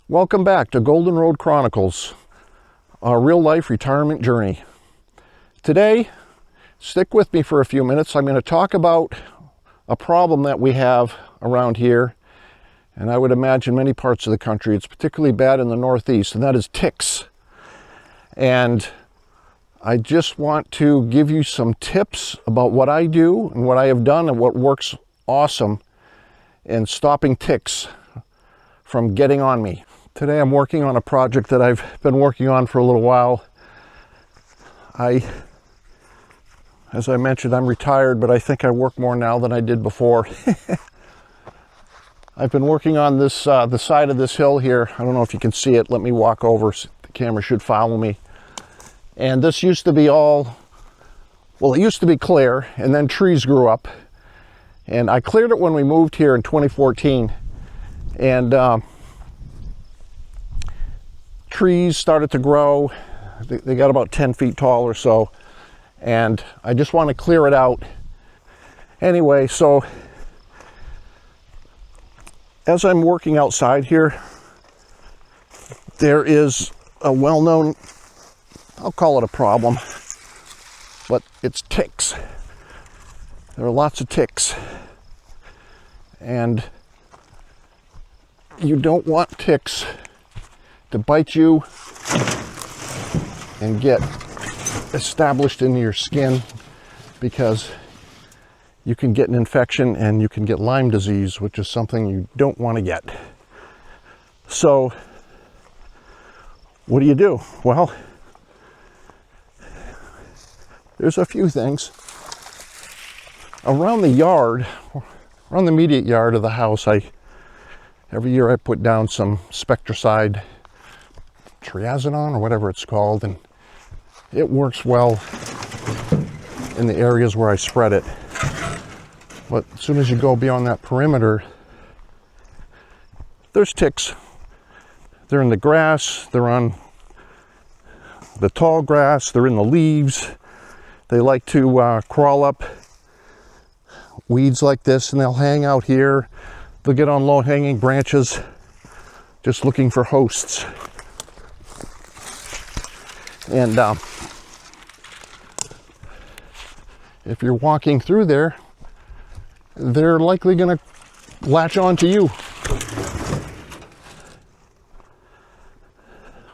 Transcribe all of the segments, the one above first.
Welcome back to Golden Road Chronicles, our real-life retirement journey. Today, stick with me for a few minutes. I'm going to talk about a problem that we have around here, and I would imagine many parts of the country. It's particularly bad in the Northeast, and that is ticks. And I just want to give you some tips about what I do and what I have done and what works awesome in stopping ticks from getting on me. Today I'm working on a project that I've been working on for a little while. As I mentioned, I'm retired, but I think I work more now than I did before. I've been working on this, the side of this hill here. I don't know if you can see it. Let me walk over. The camera should follow me. And this used to be it used to be clear, and then trees grew up. And I cleared it when we moved here in 2014. And trees started to grow. They got about 10 feet tall or so, and I just want to clear it out anyway. So as I'm working outside here, there is a well-known, I'll call it a problem, but it's ticks. There are lots of ticks, and you don't want ticks to bite you and get established in your skin, because you can get an infection and you can get Lyme disease, which is something you don't want to get. So what do? Well, there's a few things. Around the yard, around the immediate yard of the house, every year I put down some Spectricide, triazonon or whatever it's called, and it works well in the areas where I spread it. But as soon as you go beyond that perimeter, there's ticks. They're in the grass, they're on the tall grass, they're in the leaves. They like to crawl up weeds like this, and they'll hang out here. They'll get on low-hanging branches, just looking for hosts. And if you're walking through there, they're likely going to latch on to you.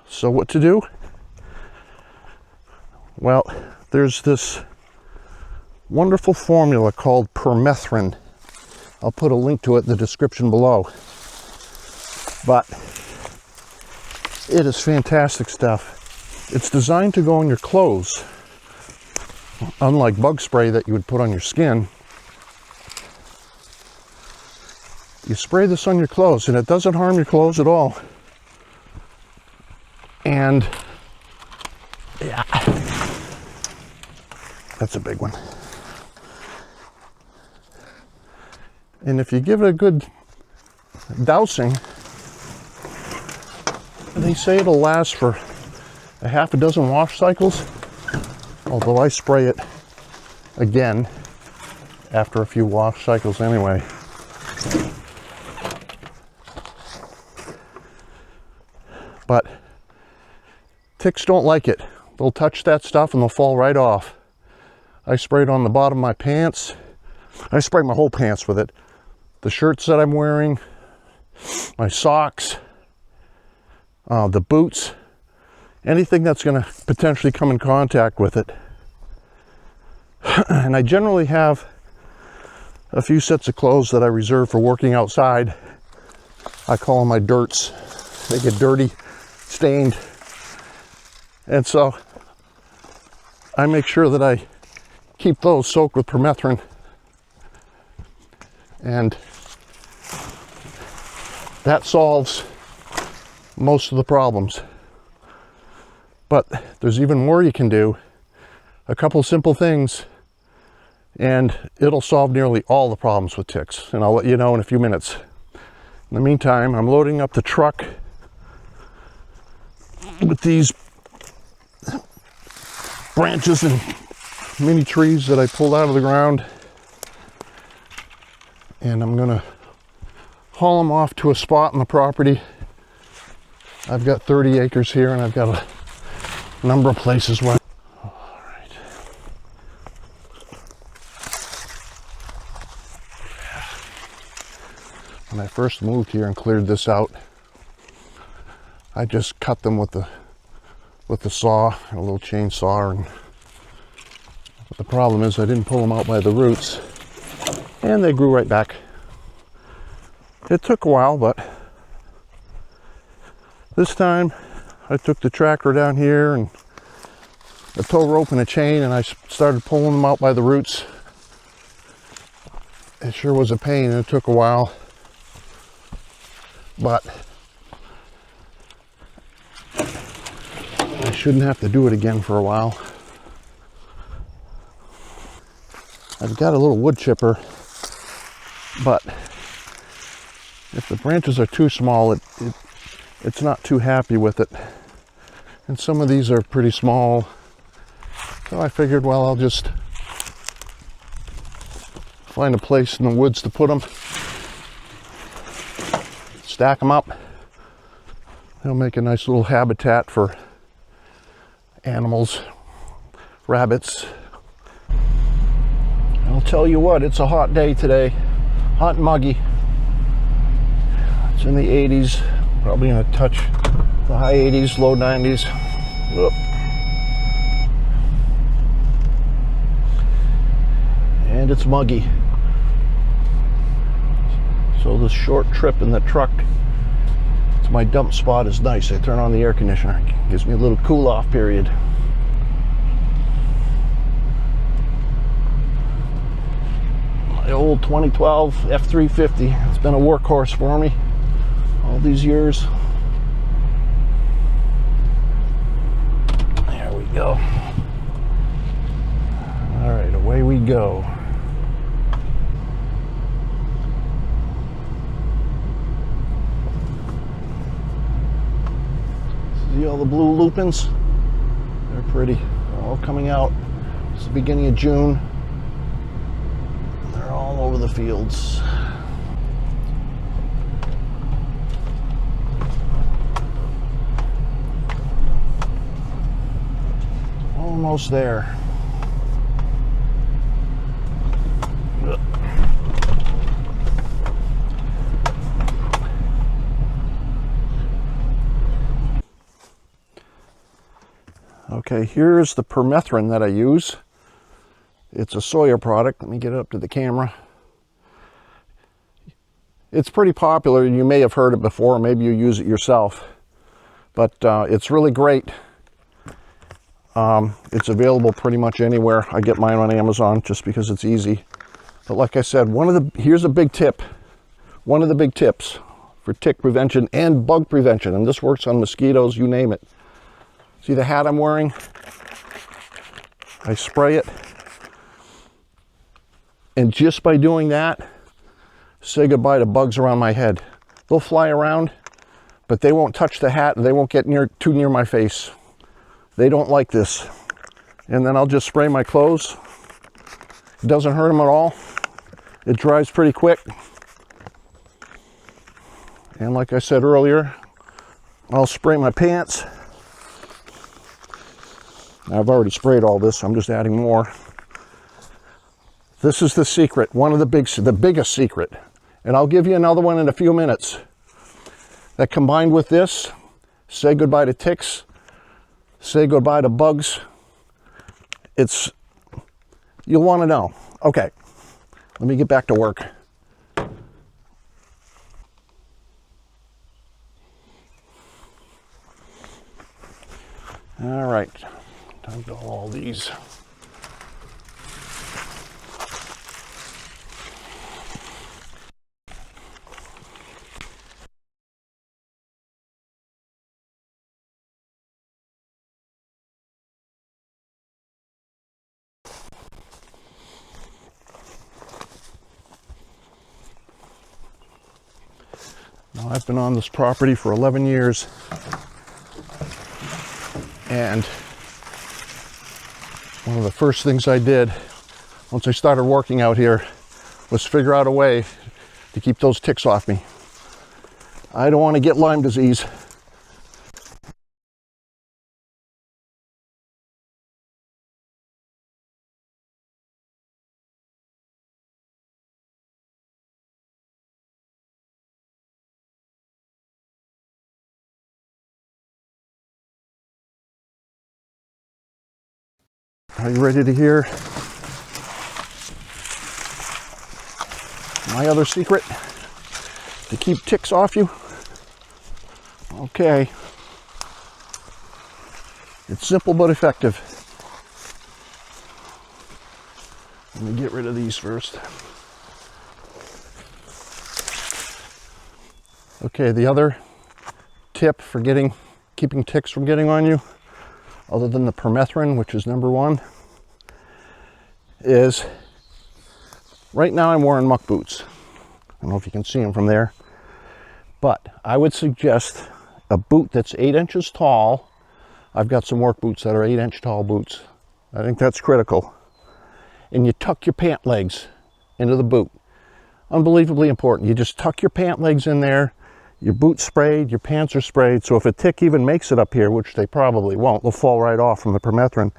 So what to do? Well, there's this wonderful formula called Permethrin. I'll put a link to it in the description below. But it is fantastic stuff. It's designed to go on your clothes. Unlike bug spray that you would put on your skin, you spray this on your clothes and it doesn't harm your clothes at all. And yeah, that's a big one. And if you give it a good dousing, they say it'll last for a half a dozen wash cycles, although I spray it again after a few wash cycles anyway. But ticks don't like it. They'll touch that stuff and they'll fall right off. I spray it on the bottom of my pants. I spray my whole pants with it. The shirts that I'm wearing, my socks, the boots, anything that's going to potentially come in contact with it. And I generally have a few sets of clothes that I reserve for working outside. I call them my dirts. They get dirty, stained. And so I make sure that I keep those soaked with Permethrin. And that solves most of the problems. But there's even more you can do. A couple simple things, and it'll solve nearly all the problems with ticks. And I'll let you know in a few minutes. In the meantime, I'm loading up the truck with these branches and mini trees that I pulled out of the ground. And I'm gonna haul them off to a spot on the property I've got 30 acres here, and I've got a number of places where... All right. When I first moved here and cleared this out, I just cut them with the saw, and a little chainsaw, and but the problem is I didn't pull them out by the roots, and they grew right back. It took a while, but this time I took the tractor down here and a tow rope and a chain, and I started pulling them out by the roots. It sure was a pain, and it took a while, but I shouldn't have to do it again for a while. I've got a little wood chipper, but if the branches are too small, it's not too happy with it. And some of these are pretty small, so I figured, well, I'll just find a place in the woods to put them, stack them up. They'll make a nice little habitat for animals, rabbits. I'll tell you what, it's a hot day today, hot and muggy. It's in the 80s, probably gonna touch the high 80s, low 90s. Whoop. And it's muggy. So this short trip in the truck to my dump spot is nice. I turn on the air conditioner, it gives me a little cool off period. My old 2012 F350, it's been a workhorse for me all these years. There we go. All right, away we go. See all the blue lupins? They're pretty. They're all coming out. It's the beginning of June. They're all over the fields. Almost there. Okay, here's the Permethrin that I use. It's a soya product. Let me get it up to the camera. It's pretty popular. You may have heard it before, maybe you use it yourself, but it's really great. It's available pretty much anywhere. I get mine on Amazon just because it's easy. But like I said, here's a big tip. One of the big tips for tick prevention and bug prevention, and this works on mosquitoes, you name it. See the hat I'm wearing? I spray it. And just by doing that, say goodbye to bugs around my head. They'll fly around, but they won't touch the hat and they won't get too near my face. They don't like this. And then I'll just spray my clothes. It doesn't hurt them at all. It dries pretty quick. And like I said earlier, I'll spray my pants. I've already sprayed all this, I'm just adding more. This is the secret, the biggest secret. And I'll give you another one in a few minutes. That combined with this, say goodbye to ticks, say goodbye to bugs. You'll want to know. Okay, let me get back to work. All right, time to haul these. Now, I've been on this property for 11 years, and one of the first things I did once I started working out here was figure out a way to keep those ticks off me. I don't want to get Lyme disease. Are you ready to hear my other secret to keep ticks off you? Okay. It's simple but effective. Let me get rid of these first. Okay, the other tip for keeping ticks from getting on you, other than the permethrin, which is number one, is right now I'm wearing muck boots. I don't know if you can see them from there, but I would suggest a boot that's 8 inches tall. I've got some work boots that are 8-inch tall boots. I think that's critical. And you tuck your pant legs into the boot. Unbelievably important. You just tuck your pant legs in there, your boot's sprayed, your pants are sprayed, so if a tick even makes it up here, which they probably won't, they'll fall right off from the permethrin,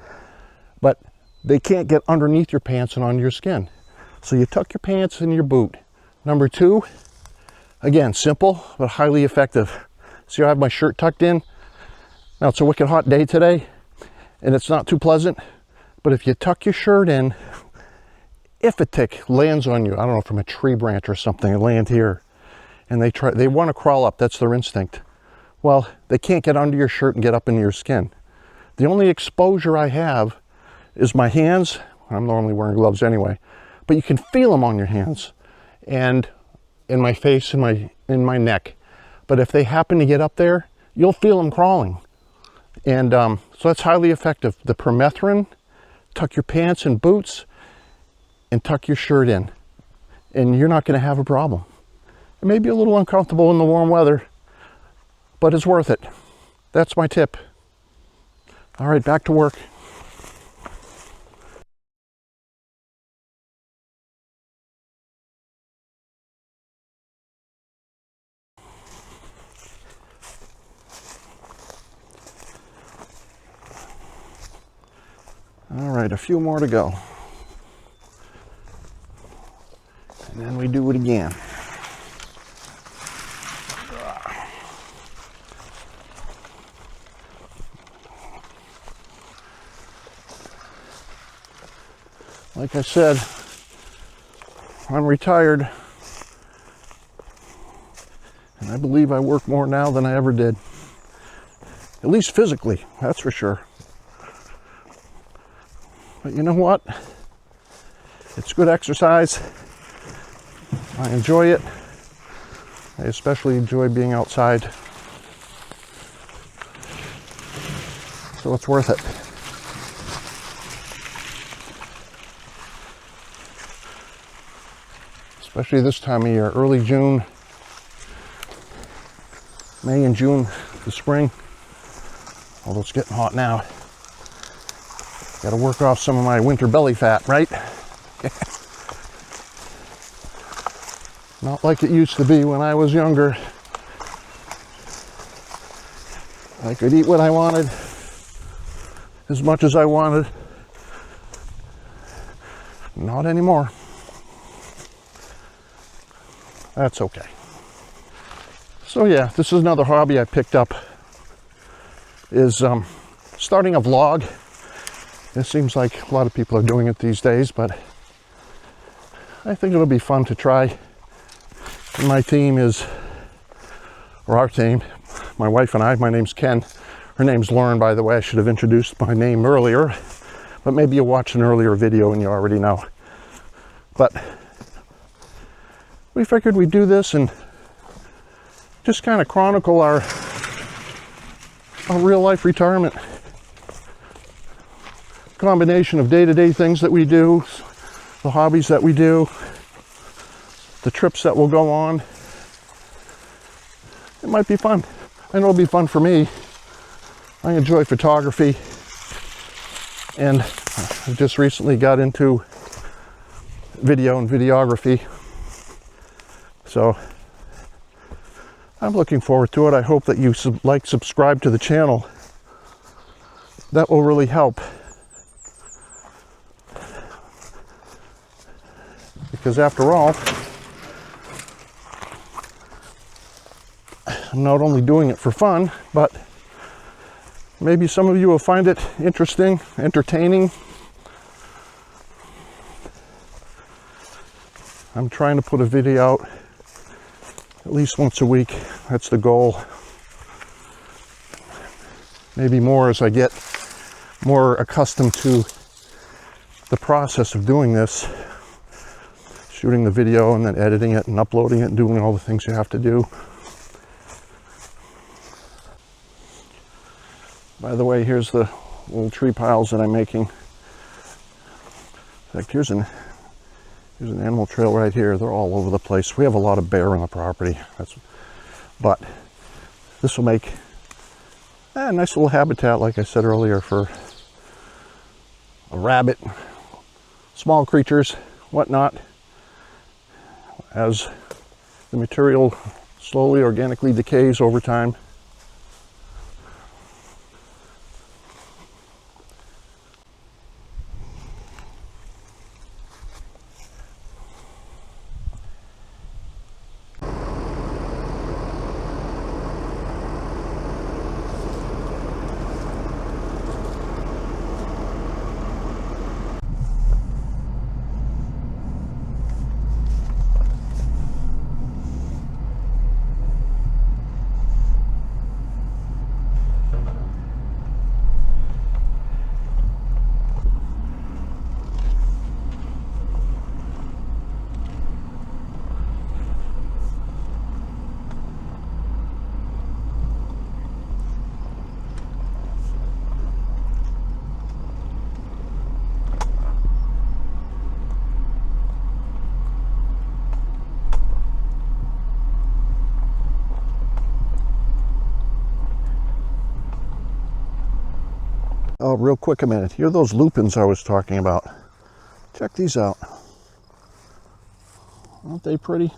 but they can't get underneath your pants and onto your skin. So you tuck your pants in your boot. Number two, again, simple but highly effective. See, I have my shirt tucked in. Now it's a wicked hot day today, and it's not too pleasant, but if you tuck your shirt in, if a tick lands on you, I don't know, from a tree branch or something, and land here, and they want to crawl up, that's their instinct. Well, they can't get under your shirt and get up into your skin. The only exposure I have is my hands. I'm normally wearing gloves anyway, but you can feel them on your hands and in my face and in my neck. But if they happen to get up there, you'll feel them crawling. And so that's highly effective. The permethrin, tuck your pants and boots, and tuck your shirt in, and you're not going to have a problem. It may be a little uncomfortable in the warm weather, but it's worth it. That's my tip. All right, back to work. All right, a few more to go. And then we do it again. Like I said, I'm retired, and I believe I work more now than I ever did. At least physically, that's for sure. But you know what? It's good exercise. I enjoy it. I especially enjoy being outside. So it's worth it. Especially this time of year, early June, May and June, the spring. Although it's getting hot now. Got to work off some of my winter belly fat, right? Not like it used to be when I was younger. I could eat what I wanted, as much as I wanted. Not anymore. That's okay. So yeah, this is another hobby I picked up, is starting a vlog. It seems like a lot of people are doing it these days, but I think it'll be fun to try. And my team is, or our team, my wife and I, my name's Ken. Her name's Lauren, by the way. I should have introduced my name earlier, but maybe you watched an earlier video and you already know. But we figured we'd do this and just kind of chronicle our real life retirement. Combination of day-to-day things that we do, the hobbies that we do, the trips that we'll go on. It might be fun. I know it'll be fun for me. I enjoy photography, and I just recently got into video and videography. So I'm looking forward to it. I hope that you subscribe to the channel. That will really help. Because after all, I'm not only doing it for fun, but maybe some of you will find it interesting, entertaining, I'm trying to put a video out at least once a week. That's the goal. Maybe more as I get more accustomed to the process of doing this. Shooting the video and then editing it and uploading it and doing all the things you have to do. By the way, here's the little tree piles that I'm making. In fact, here's an animal trail right here. They're all over the place. We have a lot of bear on the property. But this will make a nice little habitat, like I said earlier, for a rabbit, small creatures, whatnot, as the material slowly, organically decays over time. Oh, real quick a minute. Here are those lupins I was talking about. Check these out. Aren't they pretty?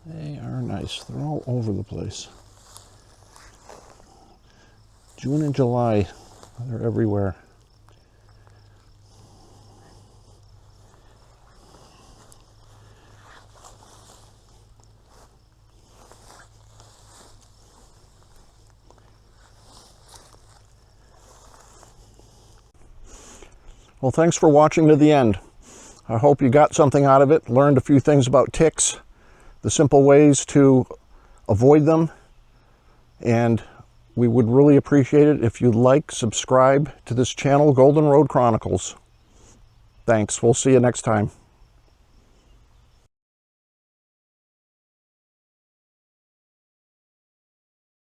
They are nice. They're all over the place. June and July, they're everywhere. Well, thanks for watching to the end. I hope you got something out of it, learned a few things about ticks, the simple ways to avoid them, and we would really appreciate it if you'd like, subscribe to this channel, Golden Road Chronicles. Thanks. We'll see you next time.